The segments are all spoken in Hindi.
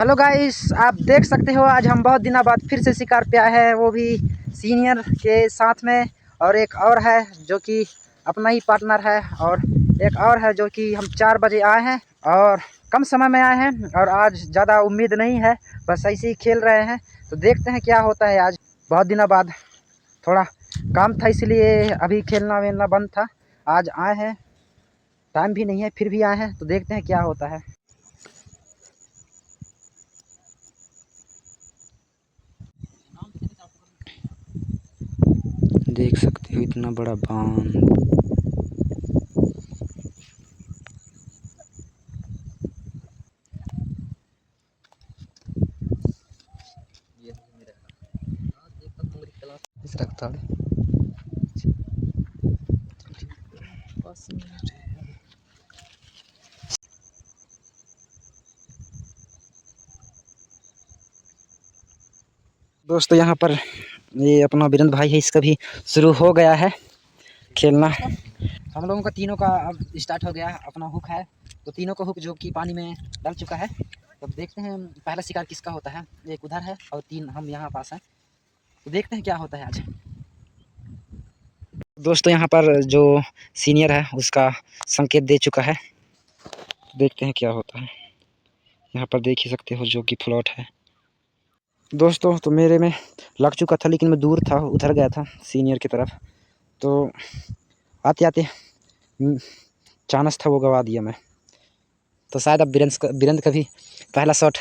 हेलो गाइस, आप देख सकते हो आज हम बहुत दिनों बाद फिर से शिकार पे आए हैं, वो भी सीनियर के साथ में। और एक और है जो कि अपना ही पार्टनर है, और एक और है जो कि हम 4 बजे आए हैं और कम समय में आए हैं। और आज ज़्यादा उम्मीद नहीं है, बस ऐसे ही खेल रहे हैं। तो देखते हैं क्या होता है। आज बहुत दिनों बाद थोड़ा काम था, इसलिए अभी खेलना वेलना बंद था। आज आए हैं, टाइम भी नहीं है, फिर भी आए हैं। तो देखते हैं क्या होता है। देख सकते हो इतना बड़ा बांध। इस रखता है दोस्तों, यहाँ पर ये अपना वीरेंद्र भाई है, इसका भी शुरू हो गया है खेलना। हम लोगों का तीनों का अब स्टार्ट हो गया। अपना हुक है तो तीनों का हुक जो कि पानी में डल चुका है। तो अब देखते हैं पहला शिकार किसका होता है। एक उधर है और 3 हम यहाँ पास हैं। तो देखते हैं क्या होता है आज। दोस्तों, यहाँ पर जो सीनियर है उसका संकेत दे चुका है। देखते हैं क्या होता है। यहाँ पर देख ही सकते हो जो कि फ्लॉट है। दोस्तों, तो मेरे में लग चुका था, लेकिन मैं दूर था, उधर गया था सीनियर की तरफ। तो आते आते चांस था, वो गवा दिया मैं। तो शायद अब वीरेंद्र का भी पहला शॉट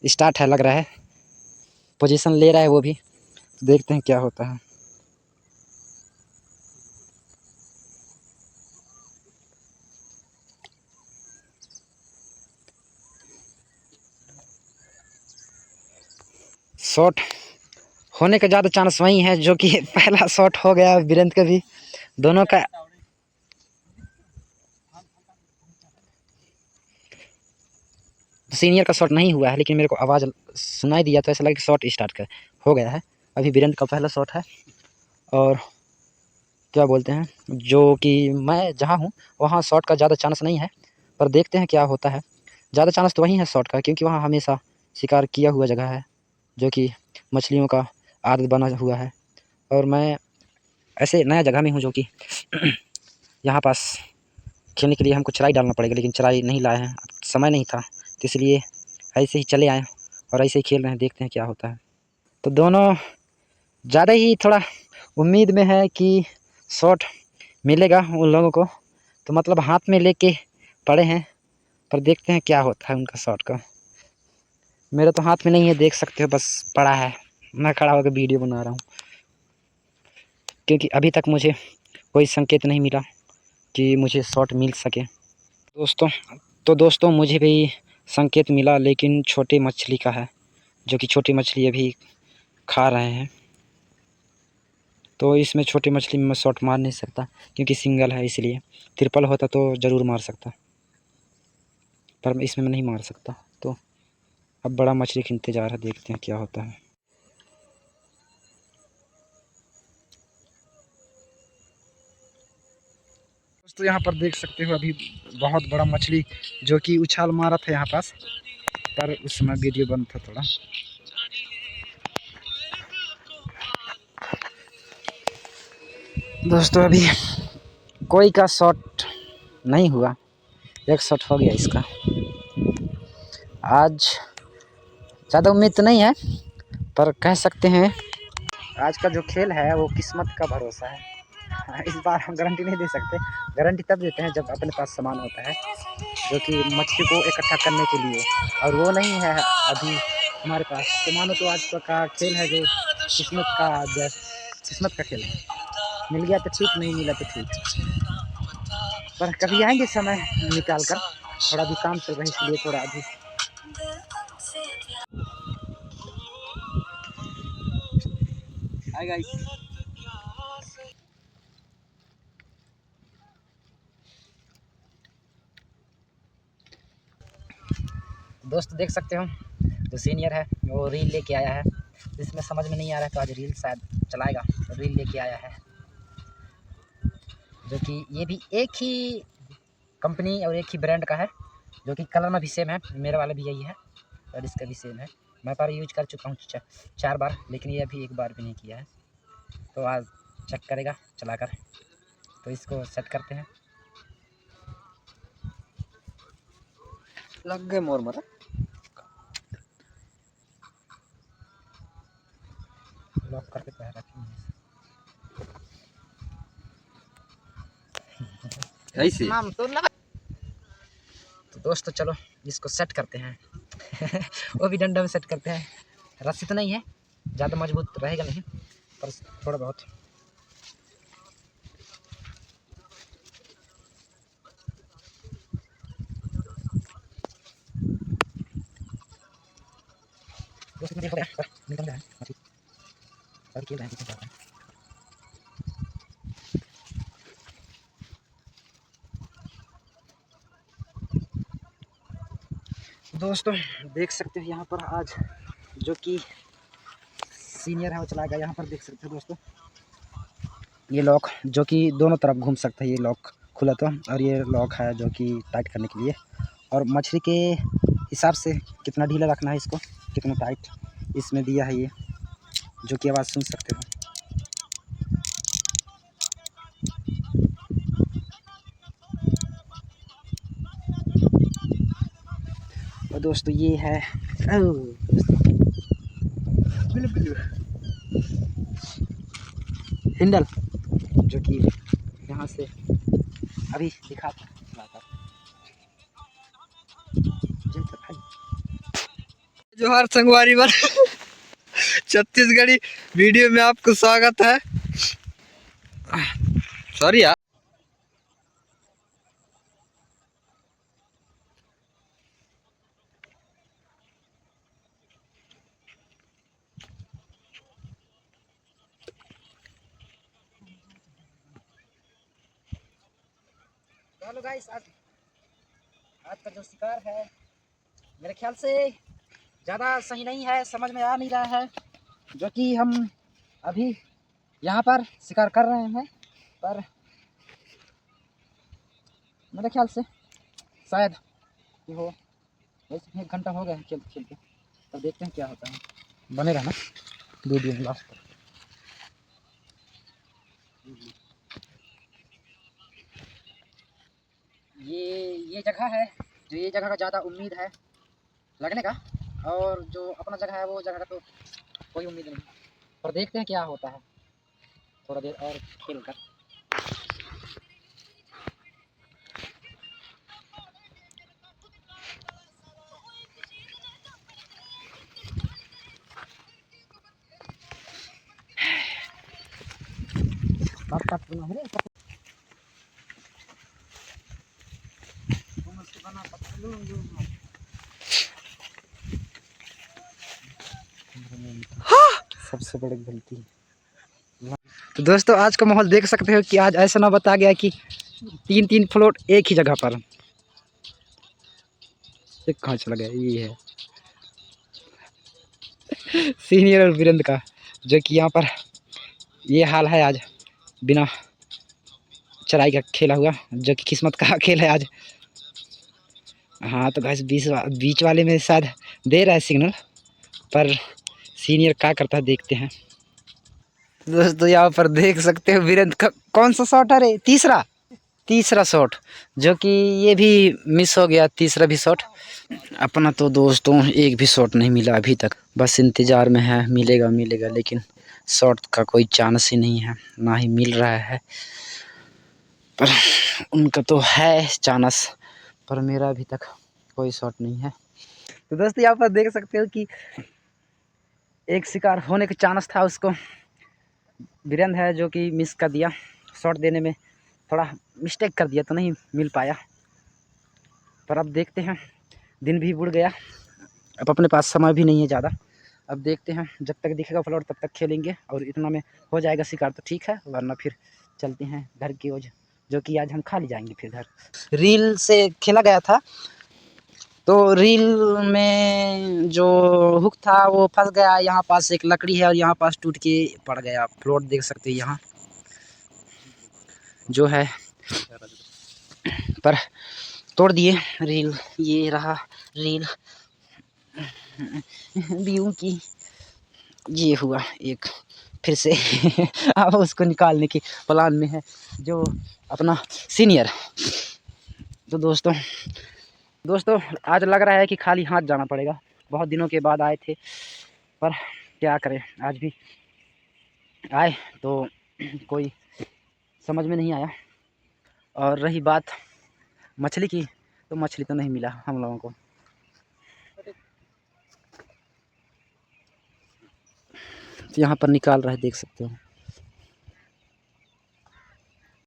स्टार्ट है, लग रहा है। पोजीशन ले रहा है वो भी। देखते हैं क्या होता है। शॉट होने का ज़्यादा चांस वही है जो कि पहला शॉट हो गया वीरेंद्र का भी। दोनों का सीनियर का शॉट नहीं हुआ है, लेकिन मेरे को आवाज़ सुनाई दिया तो ऐसा लगा कि शॉट स्टार्ट कर हो गया है। अभी वीरेंद्र का पहला शॉट है। और क्या बोलते हैं, जो कि मैं जहाँ हूँ वहाँ शॉट का ज़्यादा चांस नहीं है, पर देखते हैं क्या होता है। ज़्यादा चांस तो वही है शॉट का, क्योंकि वहाँ हमेशा शिकार किया हुआ जगह है, जो कि मछलियों का आदत बना हुआ है। और मैं ऐसे नया जगह में हूँ जो कि यहाँ पास खेलने के लिए हमको चराई डालना पड़ेगा, लेकिन चराई नहीं लाए हैं, समय नहीं था। तो इसलिए ऐसे ही चले आए और ऐसे ही खेल रहे हैं। देखते हैं क्या होता है। तो दोनों ज़्यादा ही थोड़ा उम्मीद में है कि शॉट मिलेगा उन लोगों को, तो मतलब हाथ में लेके पड़े हैं। पर देखते हैं क्या होता है उनका शॉट का। मेरा तो हाथ में नहीं है, देख सकते हो, बस पड़ा है। मैं खड़ा होकर वीडियो बना रहा हूँ, क्योंकि अभी तक मुझे कोई संकेत नहीं मिला कि मुझे शॉट मिल सके। दोस्तों मुझे भी संकेत मिला, लेकिन छोटी मछली का है, जो कि छोटी मछली अभी खा रहे हैं। तो इसमें छोटी मछली में मैं शॉट मार नहीं सकता, क्योंकि सिंगल है। इसलिए ट्रिपल होता तो ज़रूर मार सकता, पर इसमें मैं नहीं मार सकता। तो अब बड़ा मछली का इंतज़ार है, देखते हैं क्या होता है। दोस्तों, यहाँ पर देख सकते हो अभी बहुत बड़ा मछली जो कि उछाल मारा था यहाँ पास, पर उस समय वीडियो बंद था थोड़ा। दोस्तों, अभी कोई का शॉट नहीं हुआ, एक शॉट हो गया इसका। आज ज़्यादा उम्मीद तो नहीं है, पर कह सकते हैं आज का जो खेल है वो किस्मत का भरोसा है। इस बार हम गारंटी नहीं दे सकते। गारंटी तब देते हैं जब अपने पास सामान होता है, जो कि मछली को इकट्ठा करने के लिए, और वो नहीं है अभी हमारे पास। तो मानो तो आज का खेल है जो किस्मत का खेल है। मिल गया तो ठीक, नहीं मिला तो ठीक। पर कभी आएंगे समय निकाल कर। थोड़ा भी काम चल रहा है, इसलिए थोड़ा अभी। Hi guys. दोस्त देख सकते हो, जो सीनियर है वो रील लेके आया है। जिसमें समझ में नहीं आ रहा है, तो आज रील शायद चलाएगा। तो रील लेके आया है, जो कि ये भी एक ही कंपनी और एक ही ब्रांड का है, जो कि कलर में भी सेम है। मेरे वाला भी यही है। और इसका भी सेम है। मैं पर यूज कर चुका हूँ 4 बार, लेकिन ये अभी 1 बार भी नहीं किया है। तो आज चेक करेगा चलाकर। तो इसको सेट करते हैं। लग गए मोर मरा लॉक करके पैर रखेंगे ऐसे। तो दोस्तों चलो इसको सेट करते हैं। वो भी डंडा में सेट करते हैं। रस्सी तो नहीं है, ज़्यादा मजबूत रहेगा नहीं, पर थोड़ा बहुत। दोस्तों देखो यार, निकल रहा है मछली, और खेल रहे हैं कितने ज़्यादा। दोस्तों देख सकते हो यहाँ पर आज जो कि सीनियर है वो चलाएगा। यहाँ पर देख सकते हो दोस्तों, ये लॉक जो कि दोनों तरफ घूम सकता है। ये लॉक खुला तो, और ये लॉक है जो कि टाइट करने के लिए, और मछली के हिसाब से कितना ढीला रखना है इसको, कितना टाइट इसमें दिया है ये, जो कि आवाज़ सुन सकते हो। और दोस्तों ये है हिंडल, जो कि यहाँ से अभी दिखा जोहार संगवारी बन छत्तीसगढ़ी वीडियो में आपको स्वागत है। सॉरी यार। हेलो गाइस, आज का जो शिकार है मेरे ख्याल से ज़्यादा सही नहीं है, समझ में आ नहीं रहा है। जो कि हम अभी यहाँ पर शिकार कर रहे हैं, पर मेरे ख्याल से शायद कि हो, वैसे 1 घंटा हो गया है खेलते खेलते। तब देखते हैं क्या होता है। बने रहना वीडियो में लास्ट तक। ये जगह है जो, ये जगह का ज़्यादा उम्मीद है लगने का, और जो अपना जगह है वो जगह का तो कोई उम्मीद नहीं। पर देखते हैं क्या होता है थोड़ा देर और खेल कर। सबसे बड़ी गलती। तो दोस्तों आज का माहौल देख सकते हो कि आज ऐसा ना बता गया कि 3-3 फ्लोट एक ही जगह पर। एक कहाँ चला गया, ये है सीनियर और वीरेंद्र का, जो कि यहाँ पर ये हाल है आज, बिना चढ़ाई का खेला हुआ, जो कि किस्मत का खेल है आज। हाँ तो गाइस बीच वाले में शायद दे रहा है सिग्नल, पर सीनियर क्या करता है देखते हैं। दोस्तों यहाँ पर देख सकते हो वीरेंद्र का कौन सा शॉट है रे, तीसरा शॉट, जो कि ये भी मिस हो गया, तीसरा भी शॉट। अपना तो दोस्तों एक भी शॉट नहीं मिला अभी तक, बस इंतज़ार में है मिलेगा मिलेगा, लेकिन शॉट का कोई चांस ही नहीं है, ना ही मिल रहा है। पर उनका तो है चांस, पर मेरा अभी तक कोई शॉट नहीं है। तो दोस्तों यहाँ पर देख सकते हो कि एक शिकार होने का चांस था, उसको वीरेंद्र है जो कि मिस कर दिया, शॉट देने में थोड़ा मिस्टेक कर दिया तो नहीं मिल पाया। पर अब देखते हैं, दिन भी बुड़ गया, अब अपने पास समय भी नहीं है ज़्यादा। अब देखते हैं, जब तक दिखेगा फ्लोट तब तक खेलेंगे, और इतना में हो जाएगा शिकार तो ठीक है, वरना फिर चलते हैं घर की ओर, जो कि आज हम खाली जाएंगे फिर घर। रील से खेला गया था, तो रील में जो हुक था वो फंस गया, यहाँ पास एक लकड़ी है और यहाँ पास टूट के पड़ गया। फ्लोट देख सकते हैं यहाँ जो है, पर तोड़ दिए रील, ये रहा रील। व्यू की ये हुआ एक फिर से अब उसको निकालने की प्लान में है जो अपना सीनियर। तो दोस्तों आज लग रहा है कि खाली हाथ जाना पड़ेगा। बहुत दिनों के बाद आए थे, पर क्या करें, आज भी आए तो कोई समझ में नहीं आया। और रही बात मछली की, तो मछली तो नहीं मिला हम लोगों को। तो यहाँ पर निकाल रहा है, देख सकते हो।